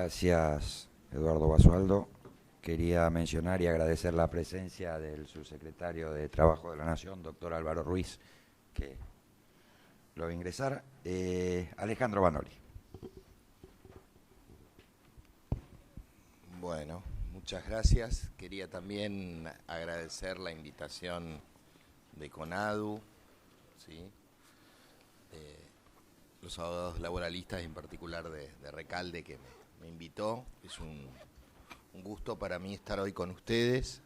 Gracias, Eduardo Basualdo. Quería mencionar y agradecer la presencia del subsecretario de Trabajo de la Nación, doctor Álvaro Ruiz, que lo va a ingresar. Alejandro Banoli. Bueno, muchas gracias. Quería también agradecer la invitación de CONADU, ¿sí? Los abogados laboralistas, en particular de Recalde, que me invitó. Es un gusto para mí estar hoy con ustedes.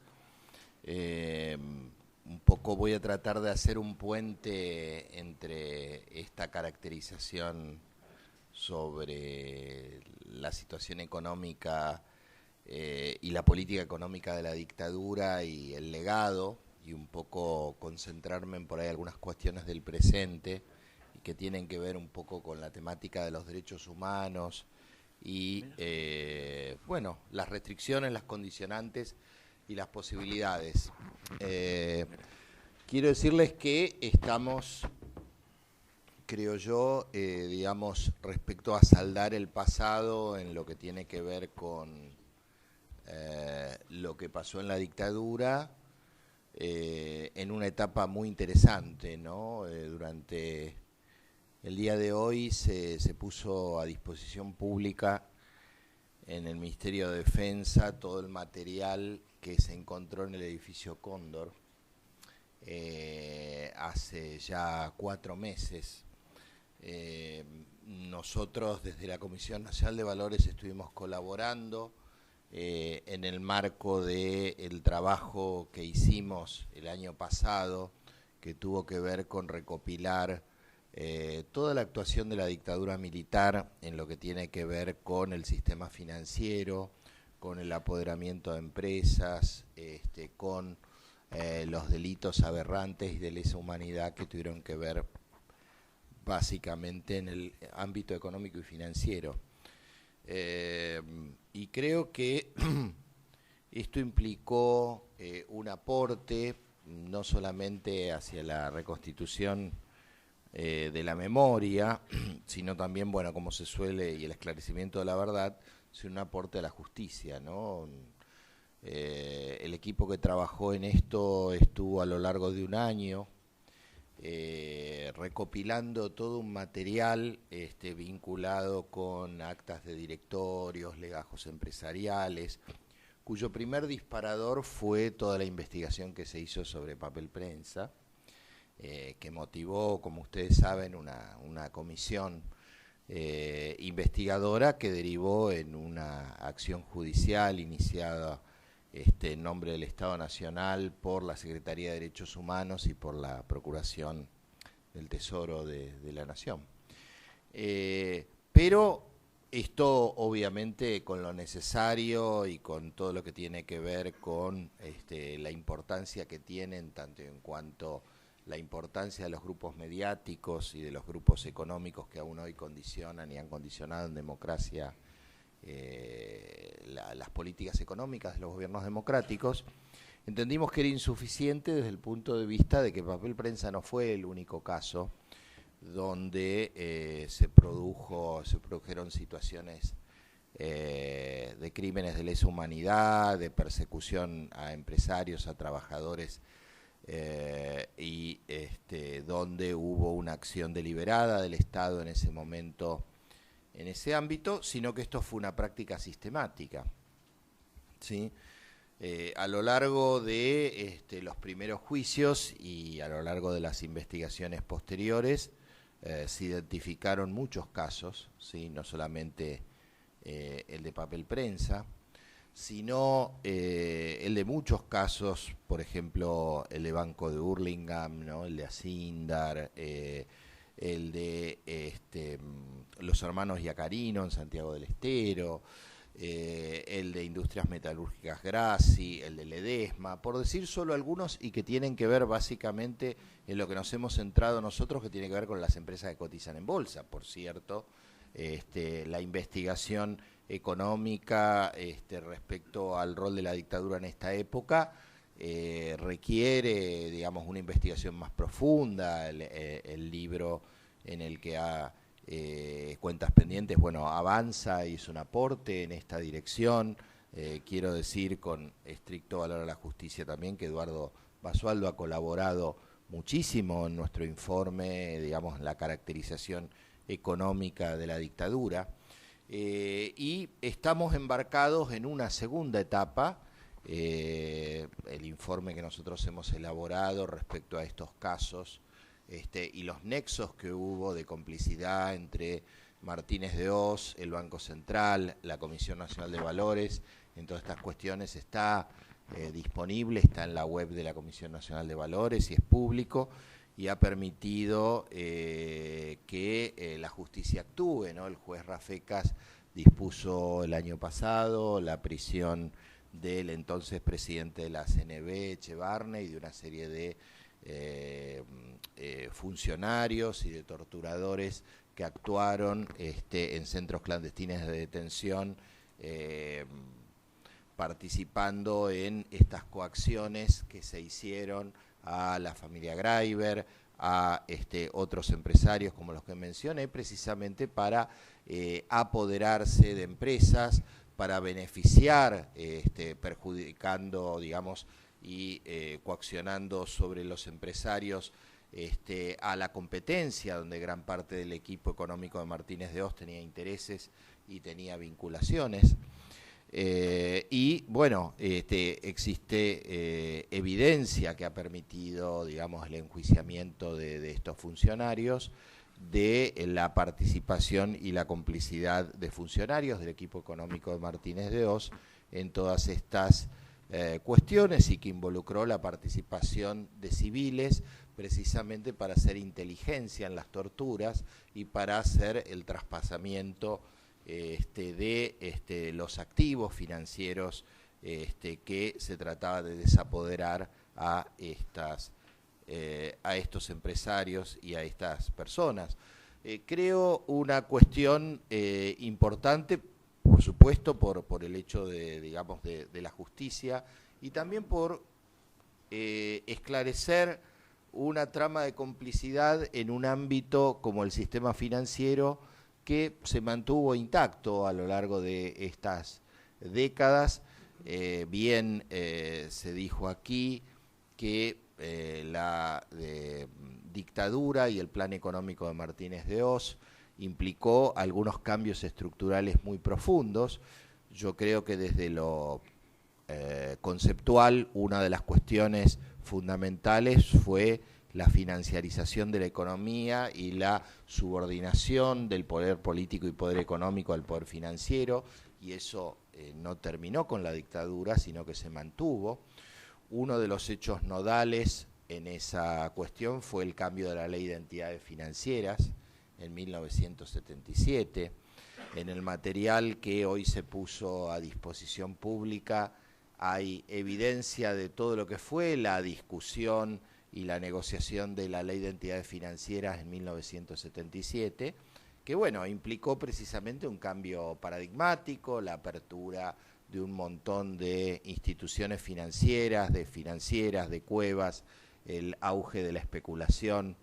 Un poco voy a tratar de hacer un puente entre esta caracterización sobre la situación económica y la política económica de la dictadura y el legado, y un poco concentrarme en por ahí algunas cuestiones del presente y que tienen que ver un poco con la temática de los derechos humanos y bueno, las restricciones, las condicionantes y las posibilidades. Quiero decirles que estamos, creo yo, digamos, respecto a saldar el pasado en lo que tiene que ver con lo que pasó en la dictadura, en una etapa muy interesante, ¿no? Durante el día de hoy se puso a disposición pública en el Ministerio de Defensa todo el material que se encontró en el edificio Cóndor hace ya 4 meses. Nosotros desde la Comisión Nacional de Valores estuvimos colaborando en el marco del trabajo que hicimos el año pasado, que tuvo que ver con recopilar toda la actuación de la dictadura militar en lo que tiene que ver con el sistema financiero, con el apoderamiento de empresas, con los delitos aberrantes y de lesa humanidad que tuvieron que ver básicamente en el ámbito económico y financiero. Y creo que esto implicó un aporte no solamente hacia la reconstitución de la memoria, sino también, bueno, como se suele, y el esclarecimiento de la verdad, sino un aporte a la justicia, ¿no? El equipo que trabajó en esto estuvo a lo largo de un año recopilando todo un material vinculado con actas de directorios, legajos empresariales, cuyo primer disparador fue toda la investigación que se hizo sobre papel prensa, que motivó, como ustedes saben, una comisión investigadora que derivó en una acción judicial iniciada en nombre del Estado Nacional por la Secretaría de Derechos Humanos y por la Procuración del Tesoro de la Nación. Pero esto obviamente con lo necesario y con todo lo que tiene que ver con la importancia que tienen, tanto en cuanto la importancia de los grupos mediáticos y de los grupos económicos que aún hoy condicionan y han condicionado en democracia las políticas económicas de los gobiernos democráticos, entendimos que era insuficiente desde el punto de vista de que papel prensa no fue el único caso donde se produjeron situaciones de crímenes de lesa humanidad, de persecución a empresarios, a trabajadores, y donde hubo una acción deliberada del Estado en ese momento en ese ámbito, sino que esto fue una práctica sistemática, ¿sí? A lo largo de los primeros juicios y a lo largo de las investigaciones posteriores se identificaron muchos casos, ¿sí? No solamente el de papel prensa, sino el de muchos casos, por ejemplo, el de Banco de Hurlingham, ¿no? El de Asindar, el de los hermanos Yacarino en Santiago del Estero, el de Industrias Metalúrgicas Grassi, el de Ledesma, por decir solo algunos, y que tienen que ver básicamente en lo que nos hemos centrado nosotros, que tiene que ver con las empresas que cotizan en bolsa. Por cierto, la investigación económica respecto al rol de la dictadura en esta época requiere, digamos, una investigación más profunda. El libro en el que ha cuentas pendientes, bueno, avanza, hizo un aporte en esta dirección. Quiero decir con estricto valor a la justicia también que Eduardo Basualdo ha colaborado muchísimo en nuestro informe, digamos, en la caracterización económica de la dictadura. Y estamos embarcados en una segunda etapa, el informe que nosotros hemos elaborado respecto a estos casos y los nexos que hubo de complicidad entre Martínez de Hoz, el Banco Central, la Comisión Nacional de Valores, en todas estas cuestiones está disponible, está en la web de la Comisión Nacional de Valores y es público, y ha permitido que la justicia actúe, ¿no? El juez Rafecas dispuso el año pasado la prisión del entonces presidente de la CNB, Echevarne, y de una serie de funcionarios y de torturadores que actuaron en centros clandestinos de detención, participando en estas coacciones que se hicieron a la familia Graiber, a otros empresarios como los que mencioné, precisamente para apoderarse de empresas, para beneficiar, perjudicando, digamos, y coaccionando sobre los empresarios a la competencia, donde gran parte del equipo económico de Martínez de Hoz tenía intereses y tenía vinculaciones. Y bueno, existe evidencia que ha permitido, digamos, el enjuiciamiento de estos funcionarios, de la participación y la complicidad de funcionarios del equipo económico de Martínez de Hoz en todas estas cuestiones, y que involucró la participación de civiles precisamente para hacer inteligencia en las torturas y para hacer el traspasamiento de los activos financieros que se trataba de desapoderar a estos empresarios y a estas personas. Creo una cuestión importante, por supuesto, por el hecho digamos, de la justicia, y también por esclarecer una trama de complicidad en un ámbito como el sistema financiero, que se mantuvo intacto a lo largo de estas décadas. Bien se dijo aquí que la dictadura y el plan económico de Martínez de Hoz implicó algunos cambios estructurales muy profundos. Yo creo que desde lo conceptual, una de las cuestiones fundamentales fue la financiarización de la economía y la subordinación del poder político y poder económico al poder financiero, y eso no terminó con la dictadura, sino que se mantuvo. Uno de los hechos nodales en esa cuestión fue el cambio de la Ley de Entidades Financieras en 1977. En el material que hoy se puso a disposición pública hay evidencia de todo lo que fue la discusión y la negociación de la Ley de Entidades Financieras en 1977, que bueno, implicó precisamente un cambio paradigmático, la apertura de un montón de instituciones financieras, de cuevas, el auge de la especulación,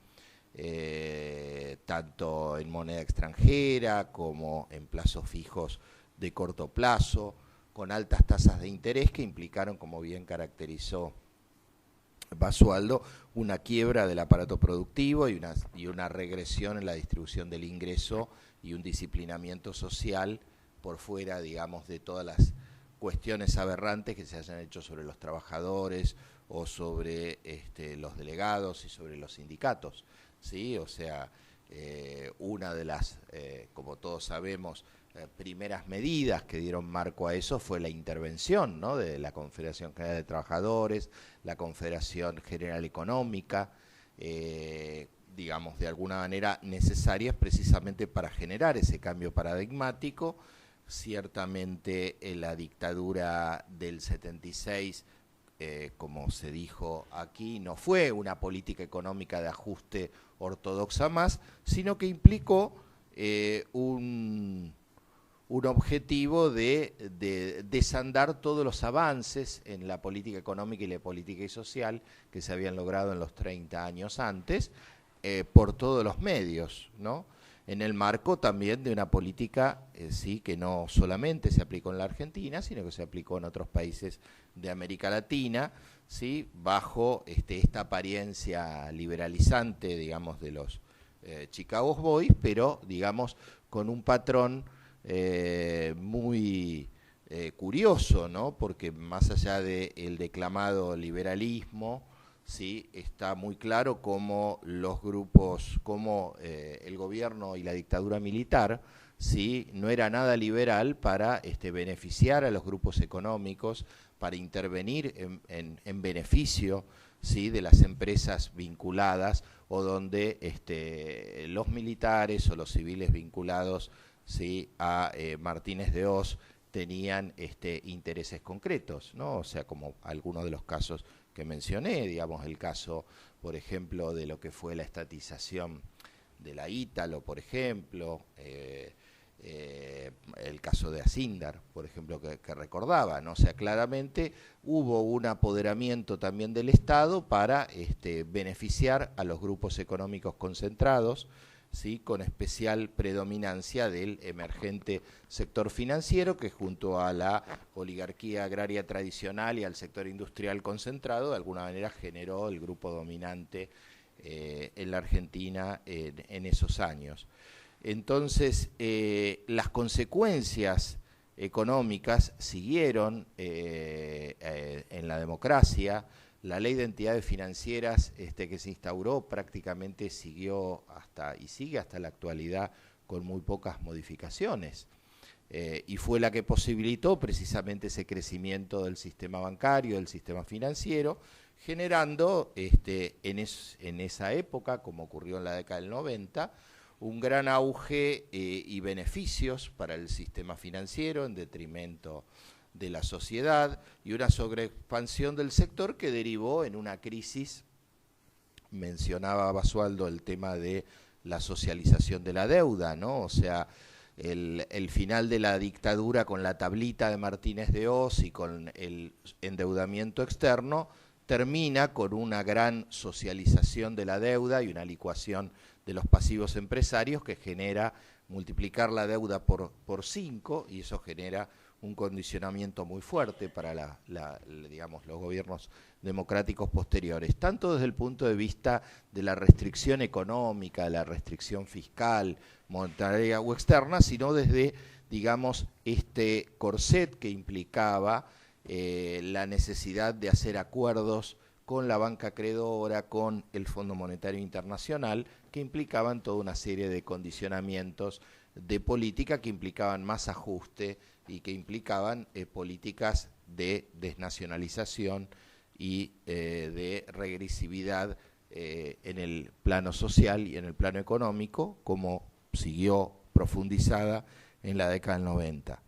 tanto en moneda extranjera como en plazos fijos de corto plazo, con altas tasas de interés que implicaron, como bien caracterizó Basualdo, una quiebra del aparato productivo y una regresión en la distribución del ingreso y un disciplinamiento social por fuera, digamos, de todas las cuestiones aberrantes que se hayan hecho sobre los trabajadores o sobre los delegados y sobre los sindicatos, ¿sí? O sea, una de las, como todos sabemos, primeras medidas que dieron marco a eso fue la intervención, ¿no?, de la Confederación General de Trabajadores, la Confederación General Económica, digamos, de alguna manera necesarias precisamente para generar ese cambio paradigmático. Ciertamente la dictadura del 76, como se dijo aquí, no fue una política económica de ajuste ortodoxa más, sino que implicó un objetivo de desandar todos los avances en la política económica y la política y social que se habían logrado en los 30 años antes, por todos los medios, ¿no? en el marco también de una política sí, que no solamente se aplicó en la Argentina, sino que se aplicó en otros países de América Latina, ¿sí? Bajo esta apariencia liberalizante, digamos, de los Chicago Boys, pero, digamos, con un patrón muy curioso, ¿no? Porque más allá del declamado liberalismo, sí, está muy claro cómo los grupos, cómo el gobierno y la dictadura militar, sí, no era nada liberal para beneficiar a los grupos económicos, para intervenir en beneficio, sí, de las empresas vinculadas, o donde los militares o los civiles vinculados, sí, a Martínez de Hoz tenían intereses concretos, ¿no? O sea, como algunos de los casos que mencioné, digamos, el caso, por ejemplo, de lo que fue la estatización de la Ítalo, por ejemplo, el caso de Asindar, por ejemplo, que recordaba, ¿no? O sea, claramente hubo un apoderamiento también del Estado para beneficiar a los grupos económicos concentrados, ¿sí? Con especial predominancia del emergente sector financiero, que junto a la oligarquía agraria tradicional y al sector industrial concentrado, de alguna manera generó el grupo dominante en la Argentina en esos años. Entonces, las consecuencias económicas siguieron en la democracia. La ley de entidades financieras que se instauró prácticamente siguió hasta y sigue hasta la actualidad con muy pocas modificaciones. Y fue la que posibilitó precisamente ese crecimiento del sistema bancario, del sistema financiero, generando en esa época, como ocurrió en la década del 90, un gran auge y beneficios para el sistema financiero en detrimento de la sociedad, y una sobreexpansión del sector que derivó en una crisis. Mencionaba Basualdo el tema de la socialización de la deuda, ¿no? O sea, el final de la dictadura con la tablita de Martínez de Hoz y con el endeudamiento externo termina con una gran socialización de la deuda y una licuación de los pasivos empresarios que genera multiplicar la deuda por 5, y eso genera un condicionamiento muy fuerte para digamos, los gobiernos democráticos posteriores, tanto desde el punto de vista de la restricción económica, de la restricción fiscal, monetaria o externa, sino desde, digamos, este corset que implicaba la necesidad de hacer acuerdos con la banca acreedora, con el Fondo Monetario Internacional, que implicaban toda una serie de condicionamientos de política que implicaban más ajuste y que implicaban políticas de desnacionalización y de regresividad en el plano social y en el plano económico, como siguió profundizada en la década del 90.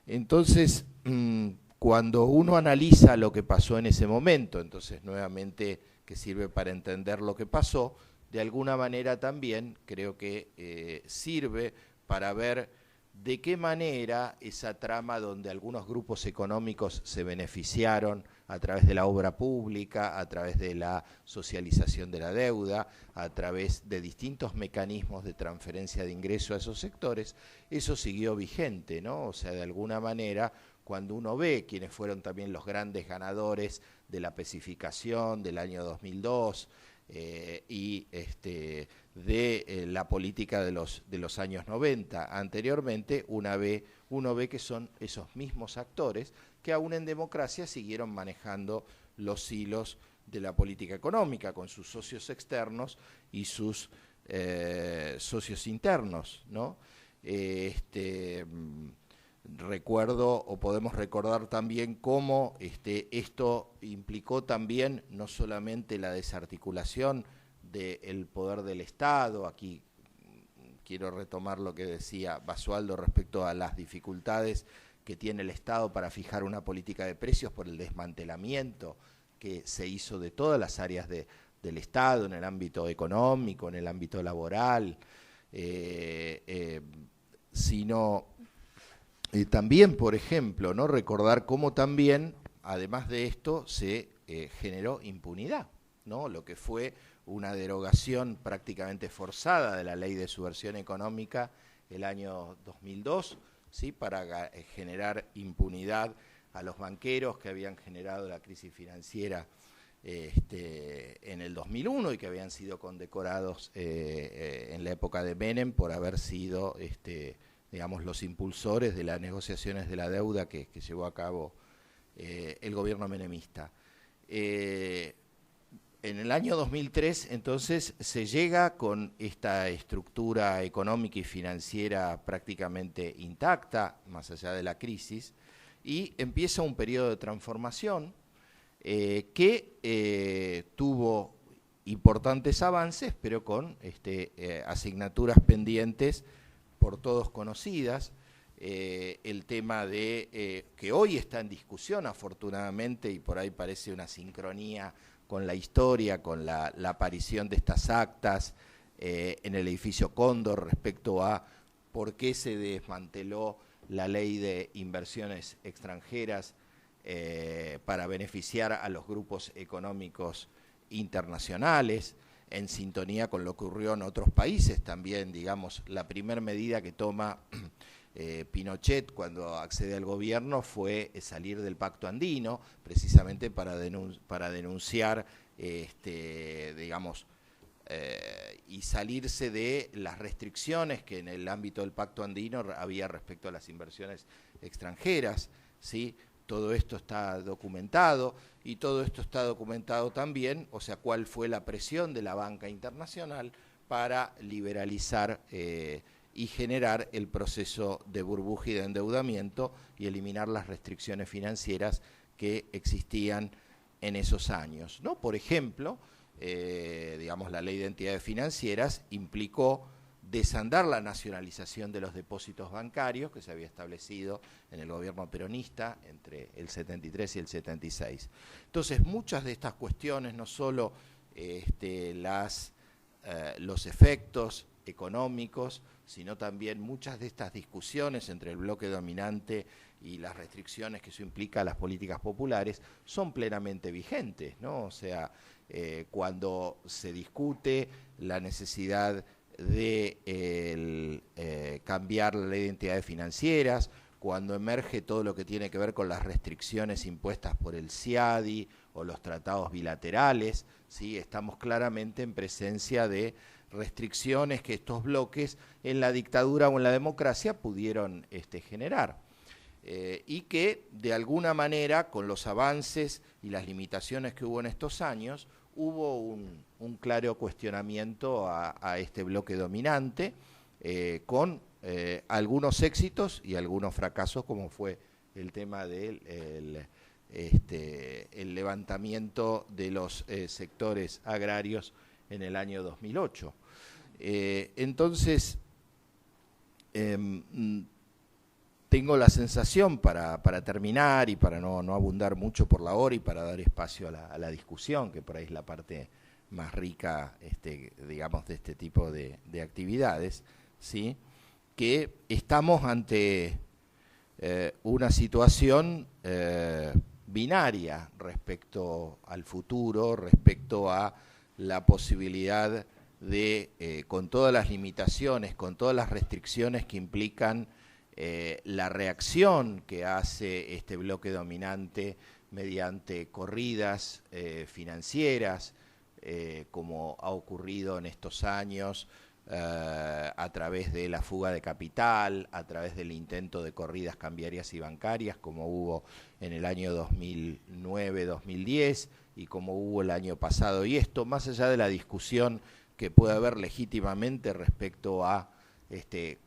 Entonces, cuando uno analiza lo que pasó en ese momento, entonces nuevamente que sirve para entender lo que pasó, de alguna manera también creo que sirve para ver de qué manera esa trama donde algunos grupos económicos se beneficiaron a través de la obra pública, a través de la socialización de la deuda, a través de distintos mecanismos de transferencia de ingreso a esos sectores, eso siguió vigente, ¿no? O sea, de alguna manera, cuando uno ve quiénes fueron también los grandes ganadores de la pacificación del año 2002, y de la política de los años 90 anteriormente, uno ve que son esos mismos actores que aún en democracia siguieron manejando los hilos de la política económica con sus socios externos y sus socios internos, ¿no? Recuerdo, o podemos recordar también cómo esto implicó también no solamente la desarticulación del poder del Estado. Aquí quiero retomar lo que decía Basualdo respecto a las dificultades que tiene el Estado para fijar una política de precios por el desmantelamiento que se hizo de todas las áreas del Estado, en el ámbito económico, en el ámbito laboral, sino también, por ejemplo, ¿no? Recordar cómo también, además de esto, se generó impunidad, ¿no? Lo que fue una derogación prácticamente forzada de la ley de subversión económica el año 2002, ¿sí? Para generar impunidad a los banqueros que habían generado la crisis financiera en el 2001 y que habían sido condecorados en la época de Menem por haber sido, digamos, los impulsores de las negociaciones de la deuda que llevó a cabo el gobierno menemista. En el año 2003, entonces, se llega con esta estructura económica y financiera prácticamente intacta, más allá de la crisis, y empieza un periodo de transformación que tuvo importantes avances, pero con asignaturas pendientes por todos conocidas. El tema de que hoy está en discusión, afortunadamente, y por ahí parece una sincronía con la historia, con la aparición de estas actas en el edificio Cóndor respecto a por qué se desmanteló la ley de inversiones extranjeras para beneficiar a los grupos económicos internacionales, en sintonía con lo que ocurrió en otros países también. Digamos, la primera medida que toma Pinochet cuando accede al gobierno fue salir del Pacto Andino, precisamente para denunciar, digamos, y salirse de las restricciones que en el ámbito del Pacto Andino había respecto a las inversiones extranjeras, ¿sí? Todo esto está documentado, y todo esto está documentado también, o sea, cuál fue la presión de la banca internacional para liberalizar y generar el proceso de burbuja y de endeudamiento y eliminar las restricciones financieras que existían en esos años, ¿no? Por ejemplo, digamos, la ley de entidades financieras implicó desandar la nacionalización de los depósitos bancarios que se había establecido en el gobierno peronista entre el 73 y el 76. Entonces, muchas de estas cuestiones, no solo los efectos económicos, sino también muchas de estas discusiones entre el bloque dominante y las restricciones que eso implica a las políticas populares, son plenamente vigentes, ¿no? O sea, cuando se discute la necesidad de cambiar la ley de entidades financieras, cuando emerge todo lo que tiene que ver con las restricciones impuestas por el CIADI o los tratados bilaterales, ¿sí? Estamos claramente en presencia de restricciones que estos bloques en la dictadura o en la democracia pudieron generar. Y que de alguna manera, con los avances y las limitaciones que hubo en estos años, hubo un claro cuestionamiento a este bloque dominante, con algunos éxitos y algunos fracasos, como fue el tema del el levantamiento de los sectores agrarios en el año 2008. Entonces, tengo la sensación, para terminar y para no abundar mucho por la hora y para dar espacio a la discusión, que por ahí es la parte más rica, digamos, de este tipo de actividades, ¿sí? Que estamos ante una situación binaria respecto al futuro, respecto a la posibilidad de, con todas las limitaciones, con todas las restricciones que implican la reacción que hace este bloque dominante mediante corridas financieras, como ha ocurrido en estos años, a través de la fuga de capital, a través del intento de corridas cambiarias y bancarias, como hubo en el año 2009-2010 y como hubo el año pasado. Y esto, más allá de la discusión que puede haber legítimamente respecto a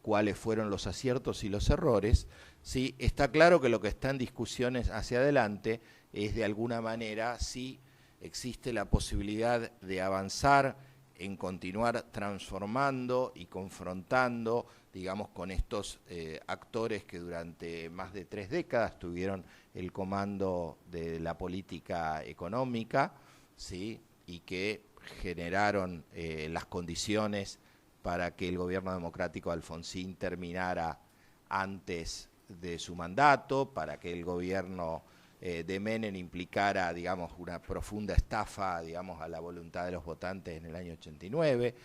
cuáles fueron los aciertos y los errores, ¿sí? Está claro que lo que está en discusiones hacia adelante es, de alguna manera, si existe la posibilidad de avanzar en continuar transformando y confrontando, digamos, con estos actores que durante más de 3 décadas tuvieron el comando de la política económica, ¿sí? Y que generaron las condiciones para que el gobierno democrático de Alfonsín terminara antes de su mandato, para que el gobierno de Menem implicara, digamos, una profunda estafa, digamos, a la voluntad de los votantes en el año 89,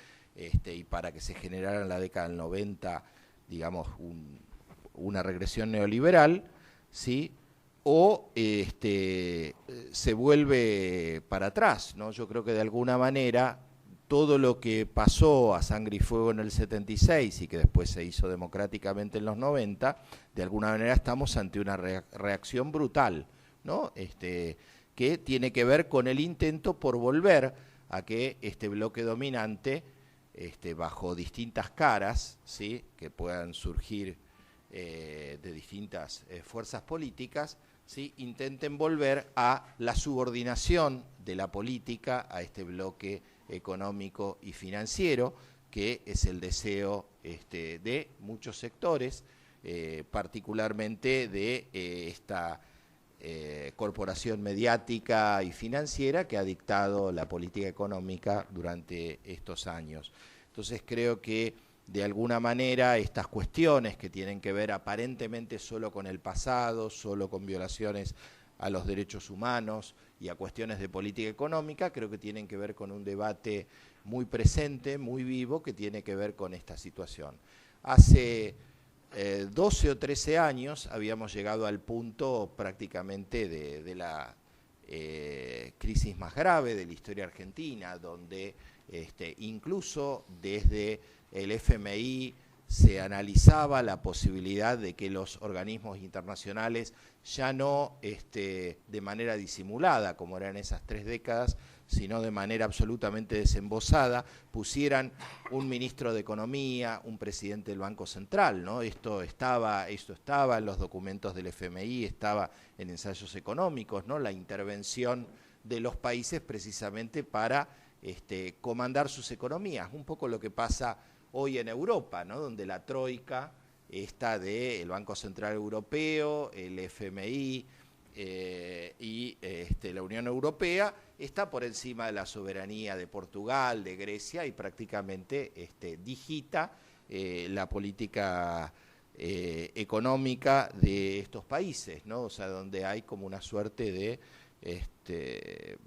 y para que se generara en la década del 90, digamos, una regresión neoliberal, ¿sí? O se vuelve para atrás, ¿no? Yo creo que de alguna manera todo lo que pasó a sangre y fuego en el 76 y que después se hizo democráticamente en los 90, de alguna manera estamos ante una reacción brutal, ¿no? Que tiene que ver con el intento por volver a que este bloque dominante, bajo distintas caras, ¿sí? Que puedan surgir de distintas fuerzas políticas, ¿sí? Intenten volver a la subordinación de la política a este bloque económico y financiero, que es el deseo de muchos sectores, particularmente de esta corporación mediática y financiera que ha dictado la política económica durante estos años. Entonces creo que de alguna manera estas cuestiones que tienen que ver aparentemente solo con el pasado, solo con violaciones a los derechos humanos y a cuestiones de política económica, creo que tienen que ver con un debate muy presente, muy vivo, que tiene que ver con esta situación. Hace 12 o 13 años habíamos llegado al punto prácticamente de la crisis más grave de la historia argentina, donde incluso desde el FMI se analizaba la posibilidad de que los organismos internacionales ya no de manera disimulada, como eran esas 3 décadas, sino de manera absolutamente desembosada, pusieran un ministro de Economía, un presidente del Banco Central, ¿no? Esto estaba en los documentos del FMI, estaba en ensayos económicos, ¿no? La intervención de los países precisamente para comandar sus economías, un poco lo que pasa hoy en Europa, ¿no? Donde la troika está del Banco Central Europeo, el FMI y la Unión Europea, está por encima de la soberanía de Portugal, de Grecia, y prácticamente digita la política económica de estos países, ¿no? O sea, donde hay como una suerte de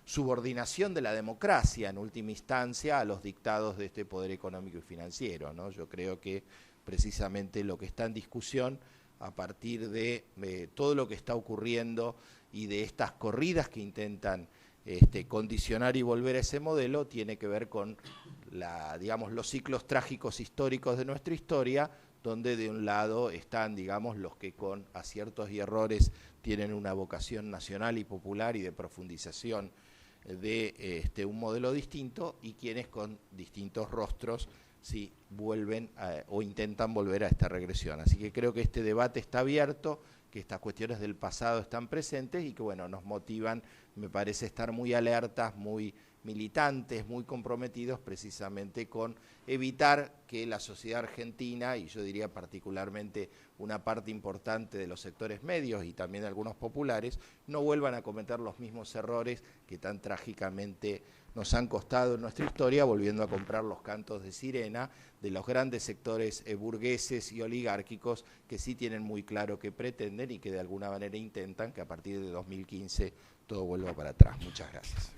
subordinación de la democracia en última instancia a los dictados de este poder económico y financiero, ¿no? Yo creo que precisamente lo que está en discusión a partir de todo lo que está ocurriendo y de estas corridas que intentan condicionar y volver a ese modelo tiene que ver con digamos, los ciclos trágicos históricos de nuestra historia, donde de un lado están, digamos, los que con aciertos y errores tienen una vocación nacional y popular y de profundización de un modelo distinto, y quienes con distintos rostros sí vuelven o intentan volver a esta regresión. Así que creo que este debate está abierto, que estas cuestiones del pasado están presentes y que bueno, nos motivan, me parece, estar muy alertas, muy militantes, muy comprometidos precisamente con evitar que la sociedad argentina, y yo diría particularmente una parte importante de los sectores medios y también algunos populares, no vuelvan a cometer los mismos errores que tan trágicamente nos han costado en nuestra historia, volviendo a comprar los cantos de sirena de los grandes sectores burgueses y oligárquicos que sí tienen muy claro qué pretenden y que de alguna manera intentan que a partir de 2015 todo vuelva para atrás. Muchas gracias.